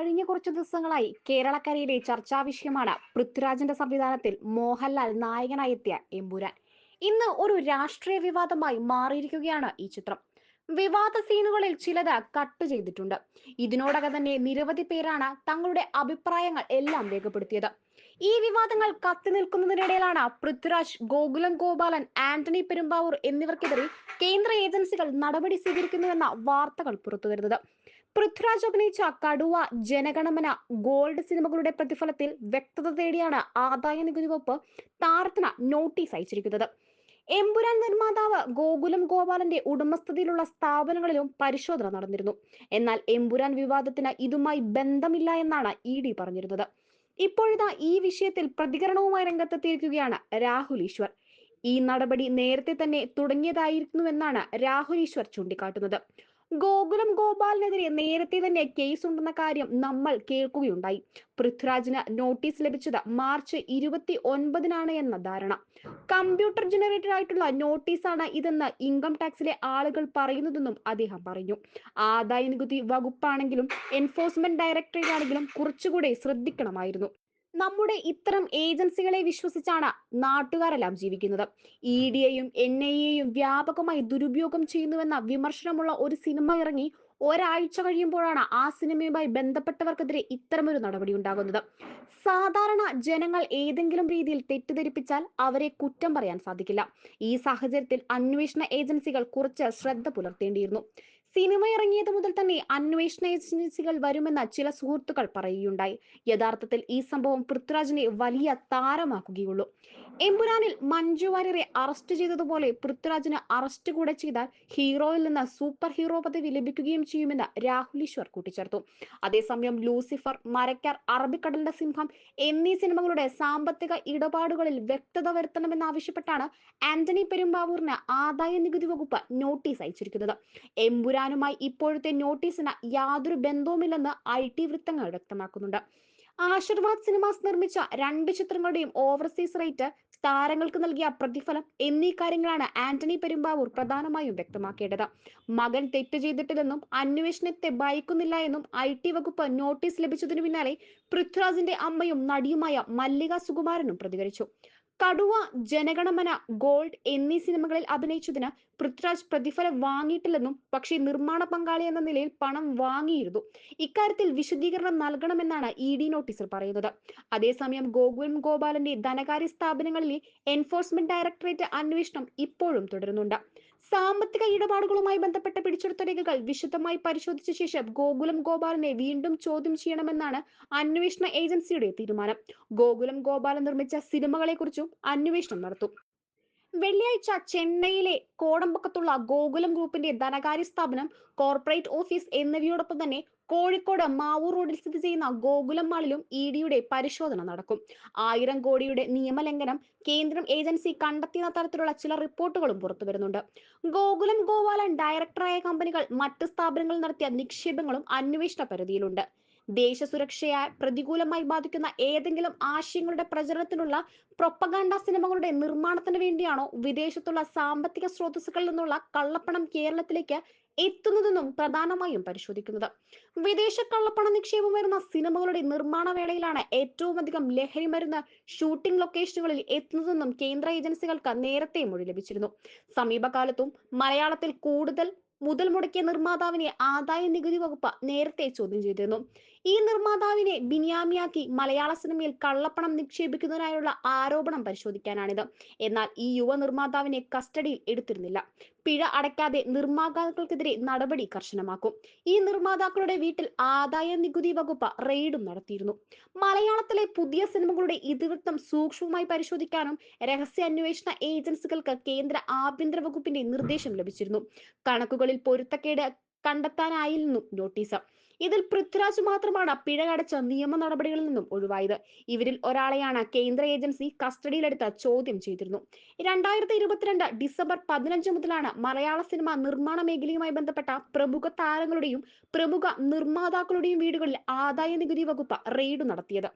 കഴിഞ്ഞ കുറച്ചു ദിവസങ്ങളായി കേരളക്കരയിലെ ചർച്ചാ വിഷയമാണ് പൃഥ്വിരാജിന്റെ സംവിധാനത്തിൽ മോഹൻലാൽ നായകനായി എത്തിയ എമ്പുരാൻ. ഇന്ന് ഒരു രാഷ്ട്രീയ വിവാദമായി മാറിയിരിക്കുകയാണ് ഈ ചിത്രം. വിവാദ സീനുകളിൽ ചിലത് കട്ട് ചെയ്തിട്ടുണ്ട്. ഇതിനോടകം തന്നെ നിരവധി പേരാണ് തങ്ങളുടെ അഭിപ്രായങ്ങൾ എല്ലാം രേഖപ്പെടുത്തിയത്. ഈ വിവാദങ്ങൾ കത്തി നിൽക്കുന്നതിനിടയിലാണ് പൃഥ്വിരാജ്, ഗോകുലം ഗോപാലൻ, ആന്റണി പെരുമ്പാവൂർ എന്നിവർക്കെതിരെ കേന്ദ്ര ഏജൻസികൾ നടപടി സ്വീകരിക്കുന്നുവെന്ന വാർത്തകൾ പുറത്തുവരുന്നത്. പൃഥ്വിരാജ് അഭിനയിച്ച കടുവ, ജനഗണമന, ഗോൾഡ് സിനിമകളുടെ പ്രതിഫലത്തിൽ വ്യക്തത തേടിയാണ് ആദായ നികുതി വകുപ്പ് താരത്തിന് നോട്ടീസ് അയച്ചിരിക്കുന്നത്. എമ്പുരാൻ നിർമ്മാതാവ് ഗോകുലം ഗോപാലന്റെ ഉടമസ്ഥതയിലുള്ള സ്ഥാപനങ്ങളിലും പരിശോധന നടന്നിരുന്നു. എന്നാൽ എമ്പുരാൻ വിവാദത്തിന് ഇതുമായി ബന്ധമില്ല എന്നാണ് ഇ ഡി പറഞ്ഞിരുന്നത്. ഇപ്പോഴിതാ ഈ വിഷയത്തിൽ പ്രതികരണവുമായി രംഗത്തെത്തിയിരിക്കുകയാണ് രാഹുൽ ഈശ്വർ. ഈ നടപടി നേരത്തെ തന്നെ തുടങ്ങിയതായിരുന്നുവെന്നാണ് രാഹുൽ ഈശ്വർ ചൂണ്ടിക്കാട്ടുന്നത്. ഗോകുലം ഗോപാലിനെതിരെ നേരത്തെ തന്നെ കേസ് ഉണ്ടെന്ന കാര്യം നമ്മൾ കേൾക്കുകയുണ്ടായി. പൃഥ്വിരാജിന് നോട്ടീസ് ലഭിച്ചത് മാർച്ച് 29-നാണ് എന്ന ധാരണ. കമ്പ്യൂട്ടർ ജനറേറ്റഡ് ആയിട്ടുള്ള നോട്ടീസാണ് ഇതെന്ന് ഇൻകം ടാക്സിലെ ആളുകൾ പറയുന്നതെന്നും അദ്ദേഹം പറഞ്ഞു. ആദായ നികുതി വകുപ്പാണെങ്കിലും എൻഫോഴ്സ്മെന്റ് ഡയറക്ടറേറ്റ് ആണെങ്കിലും കുറച്ചുകൂടെ ശ്രദ്ധിക്കണമായിരുന്നു. നമ്മുടെ ഇത്തരം ഏജൻസികളെ വിശ്വസിച്ചാണ് നാട്ടുകാരെല്ലാം ജീവിക്കുന്നത്. ഇ ഡിയെയും NIA യെയും വ്യാപകമായി ദുരുപയോഗം ചെയ്യുന്നുവെന്ന വിമർശനമുള്ള ഒരു സിനിമ ഇറങ്ങി ഒരാഴ്ച കഴിയുമ്പോഴാണ് ആ സിനിമയുമായി ബന്ധപ്പെട്ടവർക്കെതിരെ ഇത്തരമൊരു നടപടി ഉണ്ടാകുന്നത്. സാധാരണ ജനങ്ങൾ ഏതെങ്കിലും രീതിയിൽ തെറ്റിദ്ധരിപ്പിച്ചാൽ അവരെ കുറ്റം പറയാൻ സാധിക്കില്ല. ഈ സാഹചര്യത്തിൽ അന്വേഷണ ഏജൻസികൾ കുറച്ച് ശ്രദ്ധ പുലർത്തേണ്ടിയിരുന്നു. സിനിമ ഇറങ്ങിയത് മുതൽ തന്നെ അന്വേഷണ ഏജൻസികൾ വരുമെന്ന് ചില സുഹൃത്തുക്കൾ പറയുകയുണ്ടായി. യഥാർത്ഥത്തിൽ ഈ സംഭവം പൃഥ്വിരാജിനെ വലിയ താരമാക്കുകയുള്ളൂ. എമ്പുരാനിൽ മഞ്ജു വാര്യരെ അറസ്റ്റ് ചെയ്തതുപോലെ പൃഥ്വിരാജിന് അറസ്റ്റ് കൂടെ ചെയ്താൽ ഹീറോയിൽ നിന്ന് സൂപ്പർ ഹീറോ പദവി ലഭിക്കുകയും ചെയ്യുമെന്ന് രാഹുൽ ഈശ്വർ കൂട്ടിച്ചേർത്തു. അതേസമയം ലൂസിഫർ, മരക്കാർ, അറബിക്കടലിന്റെ സിംഹം എന്നീ സിനിമകളുടെ സാമ്പത്തിക ഇടപാടുകളിൽ വ്യക്തത വരുത്തണമെന്നാവശ്യപ്പെട്ടാണ് ആന്റണി പെരുമ്പാവൂരിന് ആദായ നികുതി വകുപ്പ് നോട്ടീസ് അയച്ചിരിക്കുന്നത്. എമ്പുരാനുമായി ഇപ്പോഴത്തെ നോട്ടീസിന് യാതൊരു ബന്ധവുമില്ലെന്ന് IT വൃത്തങ്ങൾ വ്യക്തമാക്കുന്നുണ്ട്. ആശീർവാദ് സിനിമാസ് നിർമ്മിച്ച 2 ചിത്രങ്ങളുടെയും ഓവർസീസ് റേറ്റ്, താരങ്ങൾക്ക് നൽകിയ പ്രതിഫലം എന്നീ കാര്യങ്ങളാണ് ആന്റണി പെരുമ്പാവൂർ പ്രധാനമായും വ്യക്തമാക്കേണ്ടത്. മകൻ തെറ്റ് ചെയ്തിട്ടില്ലെന്നും അന്വേഷണത്തെ ഭയക്കുന്നില്ല എന്നും IT വകുപ്പ് നോട്ടീസ് ലഭിച്ചതിനു പിന്നാലെ പൃഥ്വിരാജിന്റെ അമ്മയും നടിയുമായ മല്ലിക സുകുമാരനും പ്രതികരിച്ചു. കടുവ, ജനഗണമന, ഗോൾഡ് എന്നീ സിനിമകളിൽ അഭിനയിച്ചതിന് പൃഥ്വിരാജ് പ്രതിഫലം വാങ്ങിയിട്ടില്ലെന്നും, പക്ഷേ നിർമ്മാണ പങ്കാളി എന്ന നിലയിൽ പണം വാങ്ങിയിരുന്നു. ഇക്കാര്യത്തിൽ വിശദീകരണം നൽകണമെന്നാണ് ED നോട്ടീസിൽ പറയുന്നത്. അതേസമയം ഗോകുലം ഗോപാലന്റെ ധനകാര്യ സ്ഥാപനങ്ങളിലെ എൻഫോഴ്സ്മെന്റ് ഡയറക്ടറേറ്റ് അന്വേഷണം ഇപ്പോഴും തുടരുന്നുണ്ട്. സാമ്പത്തിക ഇടപാടുകളുമായി ബന്ധപ്പെട്ട പിടിച്ചെടുത്ത രേഖകൾ വിശദമായി പരിശോധിച്ച ശേഷം ഗോകുലം ഗോപാലനെ വീണ്ടും ചോദ്യം ചെയ്യണമെന്നാണ് അന്വേഷണ ഏജൻസിയുടെ തീരുമാനം. ഗോകുലം ഗോപാലൻ നിർമ്മിച്ച സിനിമകളെക്കുറിച്ചും അന്വേഷണം നടത്തും. വെള്ളിയാഴ്ച ചെന്നൈയിലെ കോടമ്പക്കത്തുള്ള ഗോകുലം ഗ്രൂപ്പിന്റെ ധനകാര്യ സ്ഥാപനം, കോർപ്പറേറ്റ് ഓഫീസ് എന്നിവയോടൊപ്പം തന്നെ കോഴിക്കോട് മാവൂർ റോഡിൽ സ്ഥിതി ചെയ്യുന്ന ഗോകുലം മാളിലും EDയുടെ പരിശോധന നടക്കും. 1000 കോടിയുടെ നിയമലംഘനം കേന്ദ്രം ഏജൻസി കണ്ടെത്തിയ തരത്തിലുള്ള ചില റിപ്പോർട്ടുകളും പുറത്തുവരുന്നുണ്ട്. ഗോകുലം ഗോപാലൻ ഡയറക്ടറായ കമ്പനികൾ മറ്റ് സ്ഥാപനങ്ങളിൽ നടത്തിയ നിക്ഷേപങ്ങളും അന്വേഷണ പരിധിയിലുണ്ട്. ദേശസുരക്ഷയെ പ്രതികൂലമായി ബാധിക്കുന്ന ഏതെങ്കിലും ആശയങ്ങളുടെ പ്രചരണത്തിനുള്ള പ്രൊപ്പഗാൻഡ സിനിമകളുടെ നിർമ്മാണത്തിന് വേണ്ടിയാണോ വിദേശത്തുള്ള സാമ്പത്തിക സ്രോതസ്സുകളിൽ നിന്നുള്ള കള്ളപ്പണം കേരളത്തിലേക്ക് എത്തുന്നതെന്നും പ്രധാനമായും പരിശോധിക്കുന്നത്. വിദേശ കള്ളപ്പണ നിക്ഷേപം വരുന്ന സിനിമകളുടെ നിർമ്മാണ വേളയിലാണ് ഏറ്റവും അധികം ലഹരി മരുന്ന് ഷൂട്ടിംഗ് ലൊക്കേഷനുകളിൽ എത്തുന്നതെന്നും കേന്ദ്ര ഏജൻസികൾക്ക് നേരത്തെ മൊഴി ലഭിച്ചിരുന്നു. സമീപകാലത്തും മലയാളത്തിൽ കൂടുതൽ മുതൽ മുടക്കിയ നിർമ്മാതാവിനെ ആദായ നികുതി വകുപ്പ് നേരത്തെ ചോദ്യം ചെയ്തിരുന്നു. ഈ നിർമ്മാതാവിനെ ബിനിയാമിയാക്കി മലയാള സിനിമയിൽ കള്ളപ്പണം നിക്ഷേപിക്കുന്നതിനായുള്ള ആരോപണം പരിശോധിക്കാനാണിത്. എന്നാൽ ഈ യുവ നിർമ്മാതാവിനെ കസ്റ്റഡിയിൽ എടുത്തിരുന്നില്ല. പിഴ അടയ്ക്കാതെ നിർമ്മാതാക്കൾക്കെതിരെ നടപടി കർശനമാക്കും. ഈ നിർമ്മാതാക്കളുടെ വീട്ടിൽ ആദായ നികുതി വകുപ്പ് റെയ്ഡും നടത്തിയിരുന്നു. മലയാളത്തിലെ പുതിയ സിനിമകളുടെ ഇതിവൃത്തം സൂക്ഷ്മമായി പരിശോധിക്കാനും രഹസ്യാന്വേഷണ ഏജൻസികൾക്ക് കേന്ദ്ര ആഭ്യന്തര വകുപ്പിന്റെ നിർദ്ദേശം ലഭിച്ചിരുന്നു. കണക്കുകളിൽ പൊരുത്തക്കേട് കണ്ടെത്താനായിരുന്നു നോട്ടീസ്. ഇതിൽ പൃഥ്വിരാജ് മാത്രമാണ് പിഴ അടച്ച നിയമ നടപടികളിൽ നിന്നും ഒഴിവായത്. ഇവരിൽ ഒരാളെയാണ് കേന്ദ്ര ഏജൻസി കസ്റ്റഡിയിലെടുത്ത് ചോദ്യം ചെയ്തിരുന്നു. 2022 ഡിസംബർ 15 മുതലാണ് മലയാള സിനിമ നിർമ്മാണ മേഖലയുമായി ബന്ധപ്പെട്ട പ്രമുഖ താരങ്ങളുടെയും പ്രമുഖ നിർമ്മാതാക്കളുടെയും വീടുകളിൽ ആദായ നികുതി വകുപ്പ് റെയ്ഡ് നടത്തിയത്.